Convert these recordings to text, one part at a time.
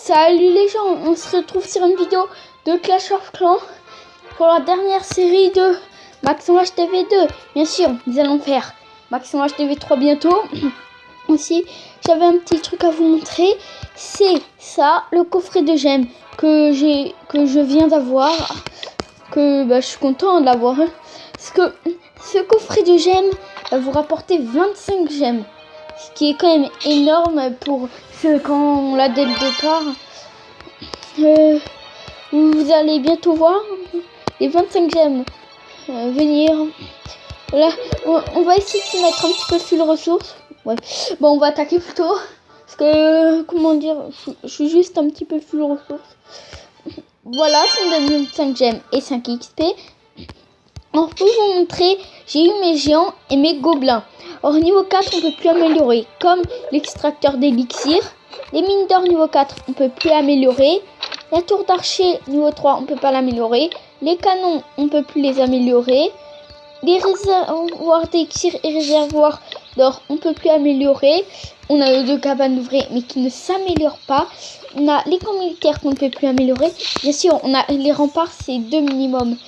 Salut les gens, on se retrouve sur une vidéo de Clash of Clans pour la dernière série de Maxon HTV2. Bien sûr, nous allons faire Maxon HTV3 bientôt. Aussi, j'avais un petit truc à vous montrer. C'est ça, le coffret de gemmes que je viens d'avoir. Je suis content de l'avoir. Parce que ce coffret de gemmes va vous rapporter 25 gemmes. Ce qui est quand même énorme pour quand on l'a dès le départ. Vous allez bientôt voir les 25 gemmes venir. Là, on va essayer de se mettre un petit peu full ressources. Ouais. Bon, on va attaquer plutôt. Parce que, comment dire, je suis juste un petit peu full ressources. Voilà, ça me donne 5 gemmes et 5 XP. Alors, pour vous montrer, j'ai eu mes géants et mes gobelins. Or, niveau 4, on peut plus améliorer. Comme l'extracteur d'élixir. Les mines d'or niveau 4, on peut plus améliorer. La tour d'archer niveau 3, on peut pas l'améliorer. Les canons, on peut plus les améliorer. Les réservoirs d'élixir et réservoirs d'or, on peut plus améliorer. On a les 2 cabanes d'ouvriers, mais qui ne s'améliorent pas. On a les camps militaires qu'on ne peut plus améliorer. Bien sûr, on a les remparts, c'est 2 minimum.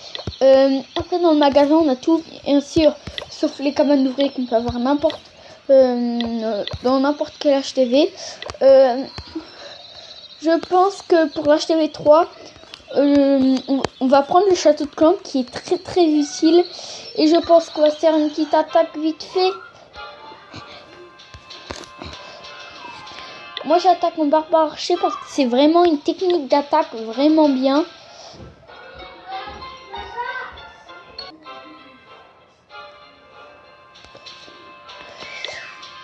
Après, dans le magasin, on a tout, bien sûr, sauf les cabanes d'ouvriers qu'on peut avoir n'importe dans n'importe quel HTV. Je pense que pour l'HTV 3, on va prendre le château de clan qui est très très utile. Et je pense qu'on va se faire une petite attaque vite fait. Moi j'attaque en barbare archer parce que c'est vraiment une technique d'attaque vraiment bien.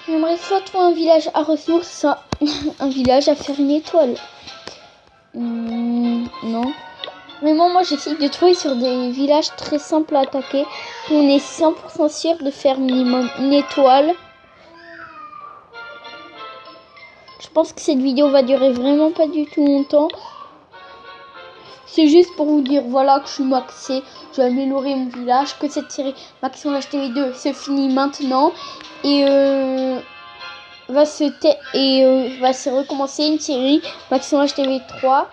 J'aimerais soit trouver un village à ressources, soit un village à faire une étoile. Non. Mais moi j'essaye de trouver sur des villages très simples à attaquer. Où on est 100% sûr de faire minimum une étoile. Je pense que cette vidéo va durer vraiment pas du tout longtemps. C'est juste pour vous dire voilà que je suis maxé. Je vais améliorer mon village. Que cette série Maxon HTV2 se finit maintenant. Et va se recommencer une série Maxon HTV3.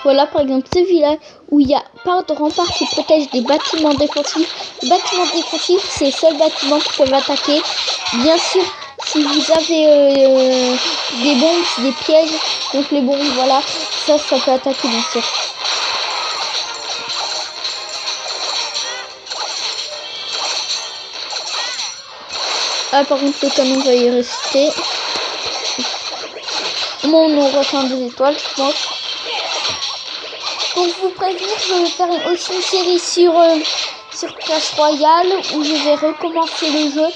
Voilà par exemple ce village où il n'y a pas de rempart qui protège des bâtiments défensifs. Les bâtiments défensifs, c'est les seuls bâtiments qui peuvent attaquer. Bien sûr, si vous avez des bombes, des pièges, donc les bombes, voilà, ça peut attaquer bien sûr. Ah par contre le canon va y rester. Bon, on refait 2 étoiles je pense. Pour vous prévenir, je vais faire aussi une série sur Clash Royale où je vais recommencer le jeu.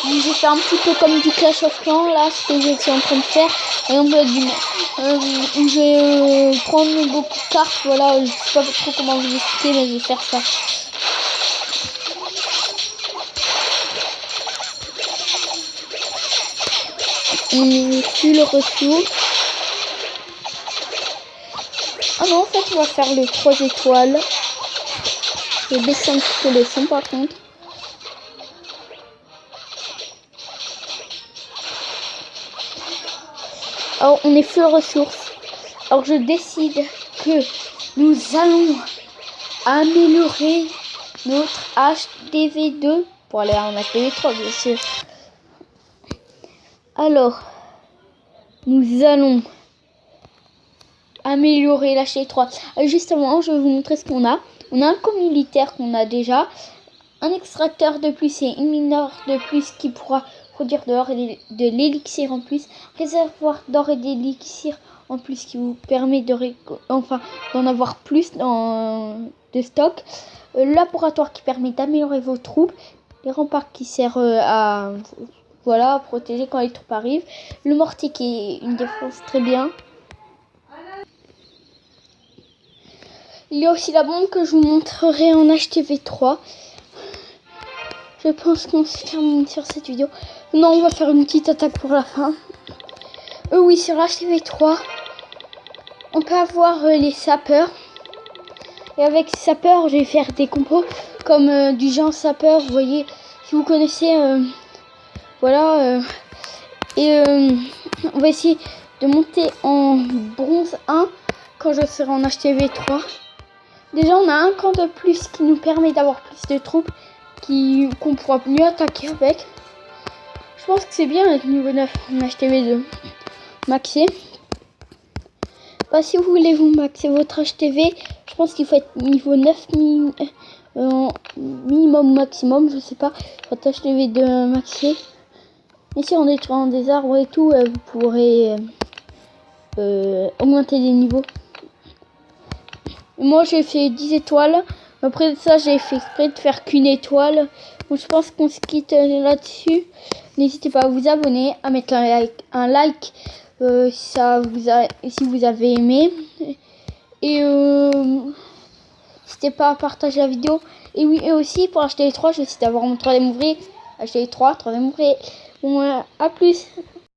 Je vais faire un petit peu comme du Clash of Clans, là, ce que je suis en train de faire. Par exemple, où je vais prendre beaucoup de cartes, voilà, je sais pas trop comment vous expliquer, mais je vais faire ça. On est full ressources. Ah non, en fait, on va faire les 3 étoiles. Je vais baisser un petit peu le son par contre. Alors, on est full ressources. Alors, je décide que nous allons améliorer notre HTV2 pour aller en HTV3, bien sûr. Alors, nous allons améliorer l'HTV3. Justement, je vais vous montrer ce qu'on a. On a un camp militaire qu'on a déjà. Un extracteur de plus et une mine d'or de plus qui pourra produire de l'or et de l'élixir en plus. Réservoir d'or et d'élixir en plus qui vous permet d'en avoir plus de stock. Laboratoire qui permet d'améliorer vos troupes. Les remparts qui servent à protéger quand les troupes arrivent. Le mortier qui est une défense très bien. Il y a aussi la bombe que je vous montrerai en HTV3. Je pense qu'on se termine sur cette vidéo. Non, on va faire une petite attaque pour la fin. Oui, sur HTV3, on peut avoir les sapeurs. Et avec ces sapeurs, je vais faire des combos comme du genre sapeur, vous voyez, si vous connaissez, voilà, et on va essayer de monter en bronze 1 quand je serai en HTV 3. Déjà on a un camp de plus qui nous permet d'avoir plus de troupes qu'on pourra mieux attaquer avec. Je pense que c'est bien être niveau 9 en HTV 2 maxé. Bah, si vous voulez vous maxer votre HTV, je pense qu'il faut être niveau 9 minimum maximum, je sais pas, votre HTV 2 maxé. Ici en détruisant des arbres et tout, vous pourrez augmenter les niveaux. Moi j'ai fait 10 étoiles. Après ça j'ai fait exprès de faire qu'une étoile. Donc je pense qu'on se quitte là-dessus. N'hésitez pas à vous abonner, à mettre un like si vous avez aimé. Et n'hésitez pas à partager la vidéo. Et oui, et aussi pour acheter les 3, je vais essayer d'avoir mon 3ème ouvrier. Acheter les 3ème ouvrier. Bon, à plus.